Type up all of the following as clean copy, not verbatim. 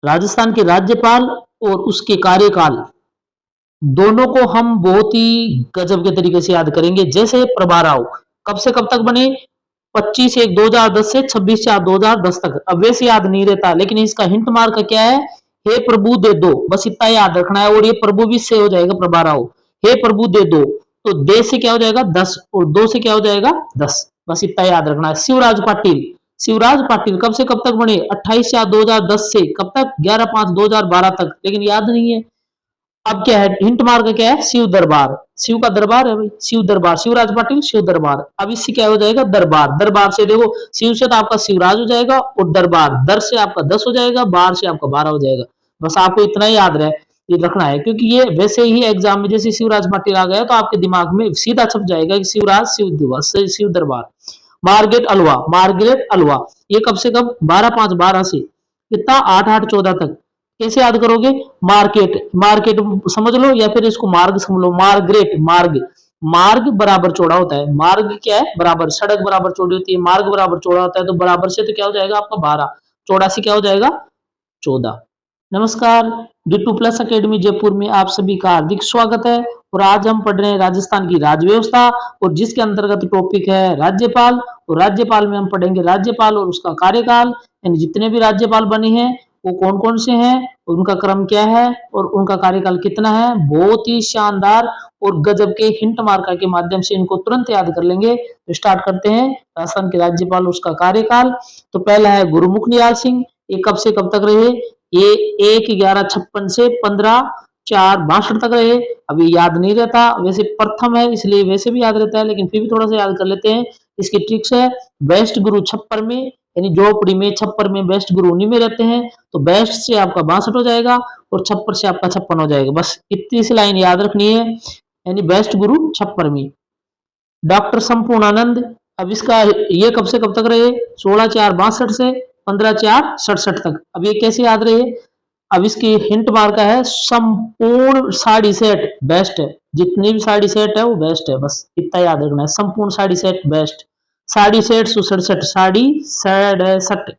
राजस्थान के राज्यपाल और उसके कार्यकाल दोनों को हम बहुत ही गजब के तरीके से याद करेंगे। जैसे प्रभा राव कब से कब तक बने, 25/1/2010 से 26/4/2010 तक। अब वैसे याद नहीं रहता, लेकिन इसका हिंट मार्क क्या है, हे प्रभु दे दो, बस इतना याद रखना है। और ये प्रभु भी से हो जाएगा प्रभा राव, हे प्रभु दे दो, तो दे से क्या हो जाएगा 10 और दो से क्या हो जाएगा 10, बस इतना याद रखना है। शिवराज पाटिल, शिवराज पाटिल कब से कब तक बने, 28/4/2010 से कब तक, 11/5/2012 तक, लेकिन याद नहीं है। अब क्या है, हिंट मार्क क्या है, शिव दरबार, शिव का दरबार है भाई, शिव दरबार, शिवराज पाटिल शिव दरबार। अब इससे क्या हो जाएगा, दरबार, दरबार से देखो शिव से तो आपका शिवराज हो जाएगा, और दरबार, दर से आपका 10 हो जाएगा, बार से आपका 12 हो जाएगा। बस आपको इतना ही याद रहे, ये रखना है, क्योंकि ये वैसे ही एग्जाम में जैसे शिवराज पाटिल आ गया तो आपके दिमाग में सीधा छप जाएगा कि शिवराज शिव दिवस शिव दरबार। मार्गेट अलवा, मार्गरेट अलवा, ये कब से कब, 12/5/12 से कितना, 8/8/14 तक। कैसे याद करोगे, मार्केट, मार्केट समझ लो, या फिर इसको मार्ग समझ लो, मार्गरेट, मार्ग, मार्ग बराबर चौड़ा होता है, मार्ग क्या है बराबर, सड़क बराबर चौड़ी होती है, मार्ग बराबर चौड़ा होता है, तो बराबर से तो क्या हो जाएगा आपका 12, चौड़ा से क्या हो जाएगा 14। नमस्कार, D2 प्लस अकेडमी जयपुर में आप सभी का हार्दिक स्वागत है। और आज हम पढ़ रहे हैं राजस्थान की राज्य व्यवस्था, और जिसके अंतर्गत टॉपिक है राज्यपाल। और राज्यपाल में हम पढ़ेंगे राज्यपाल और उसका कार्यकाल, यानी जितने भी राज्यपाल बने हैं वो कौन कौन से हैं, उनका क्रम क्या है, और उनका कार्यकाल कितना है। बहुत ही शानदार और गजब के हिंट मार्का के माध्यम से इनको तुरंत याद कर लेंगे। तो स्टार्ट करते हैं, राजस्थान के राज्यपाल उसका कार्यकाल। तो पहला है गुरुमुख निहाल सिंह, ये कब से कब तक रहे, ये 1/11/56 से 15/4/62 तक रहे। अभी याद नहीं रहता, वैसे प्रथम है इसलिए वैसे भी याद रहता है, लेकिन फिर भी थोड़ा सा याद कर लेते हैं। इसकी ट्रिक्स है, बेस्ट गुरु छप्पर में, यानी झोपड़ी में छप्पर में बेस्ट गुरु उन्हीं में रहते हैं, तो बेस्ट से आपका 62 हो जाएगा और छप्पर से आपका 56 हो जाएगा। बस इतनी सी लाइन याद रखनी है, यानी बेस्ट गुरु छप्पर में। डॉक्टर संपूर्णानंद, अब इसका ये कब से कब तक रहे, 16/4/62 से 15/4/67 तक। अब ये कैसे याद रहे, अब इसकी हिंट मार का है, संपूर्ण साड़ी सेट बेस्ट है, जितनी भी साड़ी सेट है वो बेस्ट है, बस इतना याद रखना है, संपूर्ण sari set best. Sari set 67, sari set सट,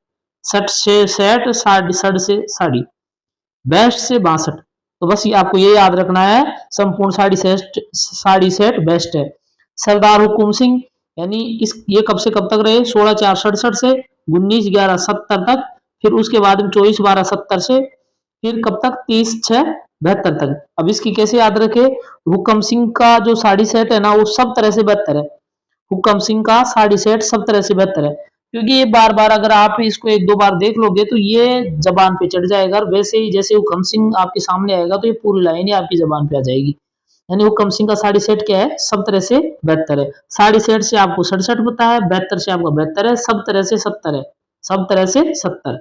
सट से सेट, साड़ी सड़ से साड़ी, बेस्ट से 62, तो बस ये आपको ये याद रखना है, संपूर्ण साड़ी सेट बेस्ट है। सरदार हुकुम सिंह, यानी इस ये कब से कब तक रहे, 16/4/67 से 19/11/70 तक, फिर उसके बाद में 24/12/70 से फिर कब तक, 30/6/72 तक। अब इसकी कैसे याद रखे, हुक्म सिंह का जो साड़ी सेट है ना वो सब तरह से बेहतर है, हुक्म सिंह का साड़ी सेट सब तरह से बेहतर है, क्योंकि ये बार बार अगर आप इसको एक दो बार देख लोगे तो ये जबान पे चढ़ जाएगा, और वैसे ही जैसे हुक्म सिंह आपके सामने आएगा तो ये पूरी लाइन ही आपकी जबान पे आ जाएगी। यानी हुक्म सिंह का साड़ी सेट क्या है, सब तरह से बेहतर है। साड़ी सेट से आपको 67 पता है, बेहतर से आपका बेहतर है, सब तरह से 70 है, सब तरह से 70।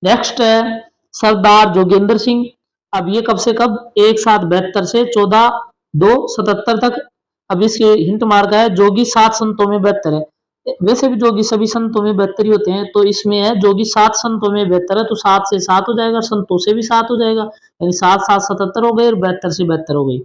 नेक्स्ट है सरदार जोगेंद्र सिंह, अब ये कब से कब, 1/7/72 से 14/2/77 तक। अब इसके हिंट मार्क है, जोगी 7 संतों में बेहतर है, वैसे भी जोगी सभी संतों में बेहतर ही होते हैं, तो इसमें है जोगी 7 संतों में बेहतर है, तो 7 से 7 हो जाएगा, संतों से भी 7 हो जाएगा, यानी 7/7/77 हो गई, और 72 से 72 हो गई।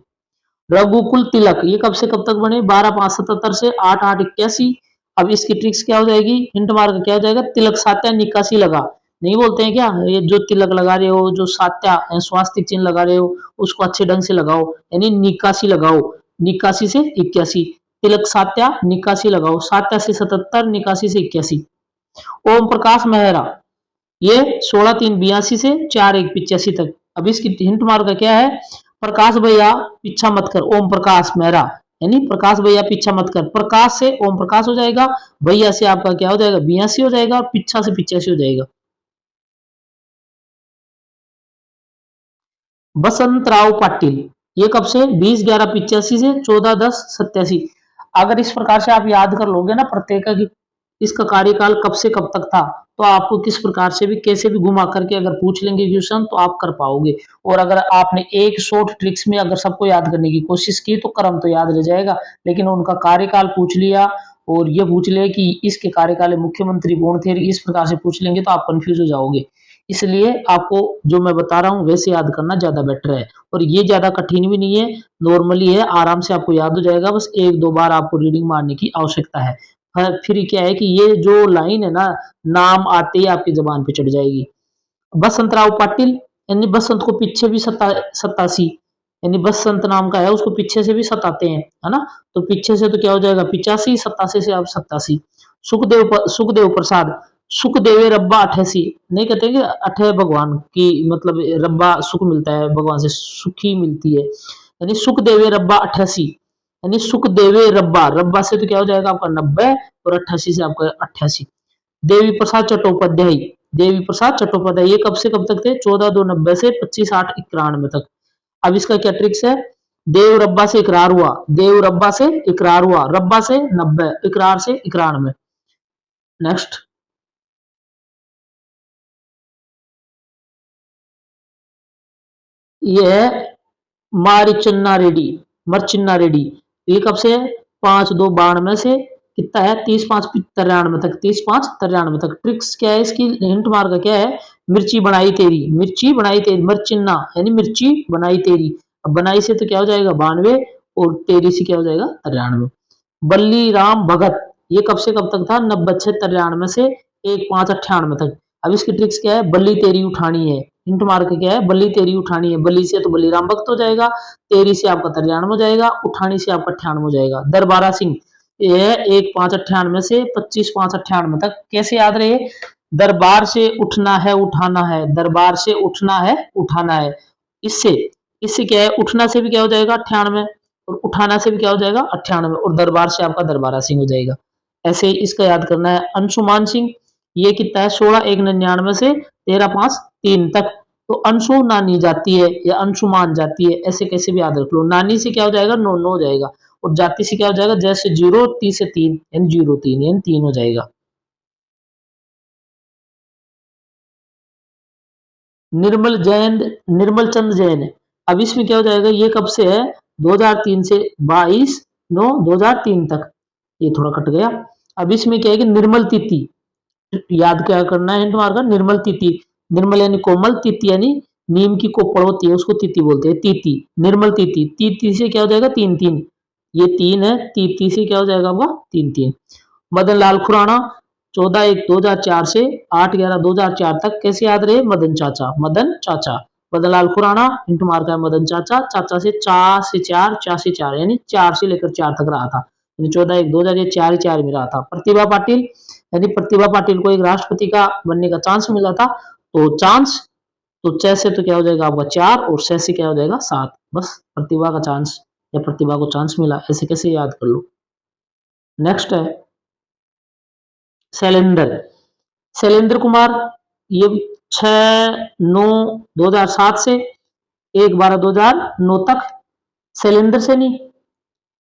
रघुकुल तिलक, ये कब से कब तक बने, 12/5/77 से 8/8/81। अब इसकी ट्रिक्स क्या हो जाएगी, हिंट मार्क क्या हो जाएगा, तिलक सात्या निकासी लगा, नहीं बोलते हैं क्या, ये जो तिलक लगा रहे हो, जो सात्या स्वास्तिक चिन्ह लगा रहे हो उसको अच्छे ढंग से लगाओ, यानी निकासी लगाओ, निकासी से 81, तिलक सात्या निकासी लगाओ, सात्या से 77, निकासी से 81। ओम प्रकाश मेहरा, ये 16/3/82 से 4/1/85 तक। अब इसकी हिंट मार्क क्या है, प्रकाश भैया पीछा मत कर, ओम प्रकाश मेहरा, यानी प्रकाश भैया पीछा मत कर, प्रकाश से ओम प्रकाश हो जाएगा, भैया से आपका क्या हो जाएगा 82 हो जाएगा, और पीछा से 85 हो जाएगा। बसंत राव पाटिल, ये कब से, 20/11/85 से 14/10/87। अगर इस प्रकार से आप याद कर लोगे ना प्रत्येक का कि इसका कार्यकाल कब से कब तक था, तो आपको किस प्रकार से भी कैसे भी घुमा करके अगर पूछ लेंगे क्वेश्चन तो आप कर पाओगे। और अगर आपने एक शॉर्ट ट्रिक्स में अगर सबको याद करने की कोशिश की तो क्रम तो याद रह जाएगा, लेकिन उनका कार्यकाल पूछ लिया और ये पूछ लिया कि इसके कार्यकाल में मुख्यमंत्री कौन थे, इस प्रकार से पूछ लेंगे तो आप कंफ्यूज हो जाओगे। इसलिए आपको जो मैं बता रहा हूँ वैसे याद करना ज्यादा बेटर है, और ये ज्यादा कठिन भी नहीं है, नॉर्मली है, आराम से आपको याद हो जाएगा, बस एक दो बार आपको रीडिंग मारने की आवश्यकता है। फिर क्या है कि ये जो लाइन है ना, नाम आते ही आपकी जबान पे चढ़ जाएगी। बसंतराव पाटिल, यानी बसंत को पीछे भी 87, यानी बसंत नाम का है, उसको पीछे से भी सताते हैं, है ना। तो पीछे से तो क्या हो जाएगा 85, 87 से आप 87। सुखदेव प्रसाद, सुखदेव रब्बा 88, नहीं कहते कि अठे भगवान की मतलब रब्बा सुख मिलता है, भगवान से सुखी मिलती है, यानी सुखदेव रब्बा 88, यानी सुखदेव रब्बा, रब्बा से तो क्या हो जाएगा आपका 90 और 88 से आपका 88। देवी प्रसाद चट्टोपाध्याय, देवी प्रसाद चट्टोपाध्याय, ये कब से कब तक थे, 14/2/90 से 25/8/91 तक। अब इसका क्या ट्रिक्स है, देव रब्बा से इकरार हुआ, देव रब्बा से इकरार हुआ, रब्बा से 90, इकरार से 91। नेक्स्ट, ये है मारिचन्ना रेड्डी, मरचिन्ना रेड्डी, ये कब से है, 5/2/92 से कितना है 30/5/93 तक, 30/5/93 तक। ट्रिक्स क्या है इसकी, हिंट मार का क्या है, मिर्ची बनाई तेरी, मिर्ची बनाई तेरी, मरचिन्ना यानी मिर्ची बनाई तेरी। अब बनाई से तो क्या हो जाएगा 92 और तेरी से क्या हो जाएगा 93। बल्ली राम भगत, ये कब से कब तक था, 90/6/93 से 1/5/98 तक। अब इसकी ट्रिक्स क्या है, बल्ली तेरी उठानी है, हिंट मार के क्या है, बल्ली तेरी उठानी है, बल्ली से तो बल्ली राम भक्त हो जाएगा, तेरी से आपका 93 हो जाएगा, उठानी से आपका 98 हो जाएगा। दरबारा सिंह, ये 1/5/98 से 25/5/98 तक। कैसे याद रहे, दरबार से उठना है उठाना है, दरबार से उठना है उठाना है, इससे इससे क्या है, उठना से भी क्या हो जाएगा 98 और उठाना से भी क्या हो जाएगा 98 और दरबार से आपका दरबारा सिंह हो जाएगा। ऐसे ही इसका याद करना है। अंशुमान सिंह, ये कितना है 16/1/99 से 13/5/3 तक। तो अंशु नानी जाती है या अंशुमान जाती है, ऐसे कैसे भी याद रख लो। नानी से क्या हो जाएगा 9 9 हो जाएगा और जाति से क्या हो जाएगा, जैसे 0 3 से 3 यानी 03 यानी 3 हो जाएगा। निर्मल जैन, निर्मल चंद जैन, अब इसमें क्या हो जाएगा, ये कब से है 2003 से 22/9/2003 तक, ये थोड़ा कट गया। अब इसमें क्या है कि निर्मल तिथि, याद क्या करना है, हिंट मारकर, निर्मल तिथि, निर्मल यानी कोमल, तिथि यानी नीम की कोपड़ होती है उसको तिथि बोलते हैं, तिथि, निर्मल तिथि, तिथि से क्या हो जाएगा 3 3, ये 3 है, तिथि से क्या हो जाएगा आपका 3 3। मदन लाल खुराना, 14/1/2004 से 8/11/2004 तक। कैसे याद रहे, मदन चाचा, मदन चाचा, मदन लाल खुराना, इंटू मार का है मदन चाचा, चाचा से 4 से 4 4 से 4 यानी 4 से लेकर 4 तक रहा था, यानी 14/1/2000 ये 4 ही 4 में रहा था। प्रतिभा पाटिल, यानी प्रतिभा पाटिल को एक राष्ट्रपति का बनने का चांस मिला था, तो चांस, तो च से तो क्या हो जाएगा आपका 4 और स से क्या हो जाएगा 7, बस प्रतिभा का चांस या प्रतिभा को चांस मिला, ऐसे कैसे याद कर लो। नेक्स्ट है शैलेंद्र, शैलेंद्र कुमार, ये 6/9/2007 से 1/12/2009 तक। शैलेंद्र सैनी,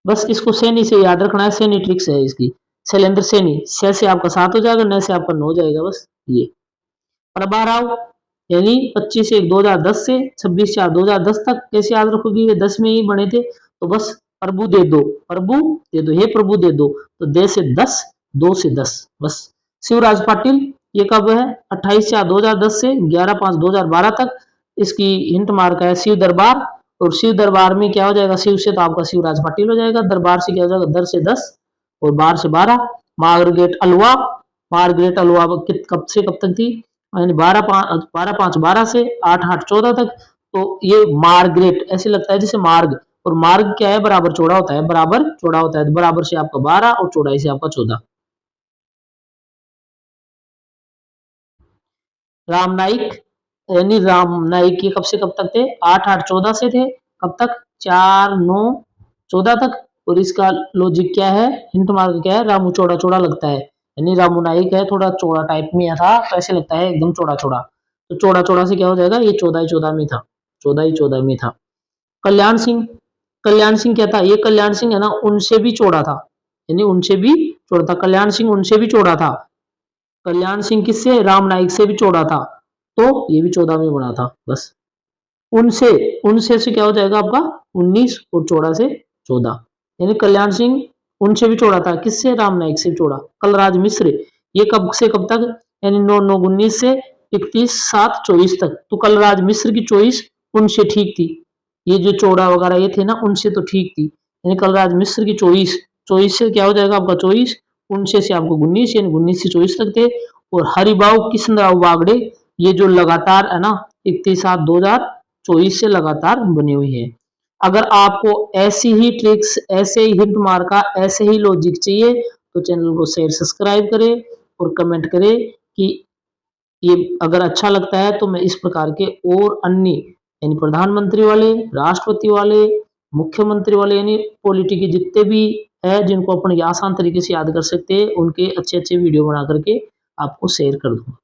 बस इसको सैनी से याद रखना है, सैनी ट्रिक्स है इसकी। शैलेंद्र सैनी, से आपका 7 हो जाएगा, न से आपका 9 हो जाएगा, बस ये। प्रभा राव, यानी 25/1/2010 से 26/4/2010 तक। कैसे याद रखोगे, ये 10 में ही बने थे, तो बस प्रभु दे दो, प्रभु दे दो, हे प्रभु दे दो, तो दे से 10, 2 से 10, बस। शिवराज पाटिल, ये कब है 28/4/2010 से 11/5/2012 तक। इसकी हिंट मार्क है शिव दरबार, और शिव दरबार में क्या हो जाएगा, शिव से तो आपका शिवराज पाटिल हो जाएगा, दरबार से क्या हो जाएगा, दर से 10 और बार से 12। मार्गरेट अलवा, मार्गरेट अलवा कब से कब तक थी, यानी 12/5/12 से 8/8/14 तक। तो ये मार्गरेट ऐसे लगता है जैसे मार्ग, और मार्ग क्या है, बराबर चौड़ा होता है, बराबर चौड़ा होता है, तो बराबर से आपका 12 और चौड़ाई से आपका 14। राम नाइक, यानी राम नाइक ये कब से कब तक थे, 8/8/14 से थे, कब तक 4/9/14 तक। और इसका लॉजिक क्या है, हिंट मार्क क्या है, रामू चौड़ा चौड़ा लगता है, यानी रामू नाइक है थोड़ा चौड़ा टाइप में था, तो ऐसे लगता है एकदम चौड़ा चौड़ा, तो चौड़ा चौड़ा से क्या हो जाएगा, ये 14/14 में था, 14/14 में था। कल्याण सिंह, कल्याण सिंह क्या था, ये कल्याण सिंह है ना उनसे भी चौड़ा था, यानी उनसे भी चौड़ा था, कल्याण सिंह उनसे भी चौड़ा था। कल्याण सिंह किससे, राम नाइक से भी चौड़ा था, तो ये भी 14 में बना था, बस। उनसे, उनसे से क्या हो जाएगा आपका 19 और चौड़ा से 14, यानी कल्याण सिंह उनसे भी चौड़ा था, किससे, राम नाइक से चौड़ा। कलराज मिश्र, ये कब से कब तक, यानी 9/9/19 से 31/7/24 तक। तो कलराज मिश्र की चॉइस उनसे ठीक थी, ये जो चौड़ा वगैरह ये थे ना उनसे तो ठीक थी, यानी कलराज मिश्र की चॉइस, चॉइस से क्या हो जाएगा आपका चॉइस उनसे से आपको 19 यानी 19 से 24 तक थे। और हरिभाऊ कृष्णराव बागड़े, ये जो लगातार है ना 31/7/2024 से लगातार बनी हुई है। अगर आपको ऐसी ही ट्रिक्स, ऐसे ही हिंट मार्का, ऐसे ही लॉजिक चाहिए तो चैनल को शेयर सब्सक्राइब करें और कमेंट करें कि ये अगर अच्छा लगता है तो मैं इस प्रकार के और अन्य यानी प्रधानमंत्री वाले, राष्ट्रपति वाले, मुख्यमंत्री वाले यानी पॉलिटी के जितने भी है जिनको अपन आसान तरीके से याद कर सकते हैं, उनके अच्छे अच्छे वीडियो बना करके आपको शेयर कर दूंगा।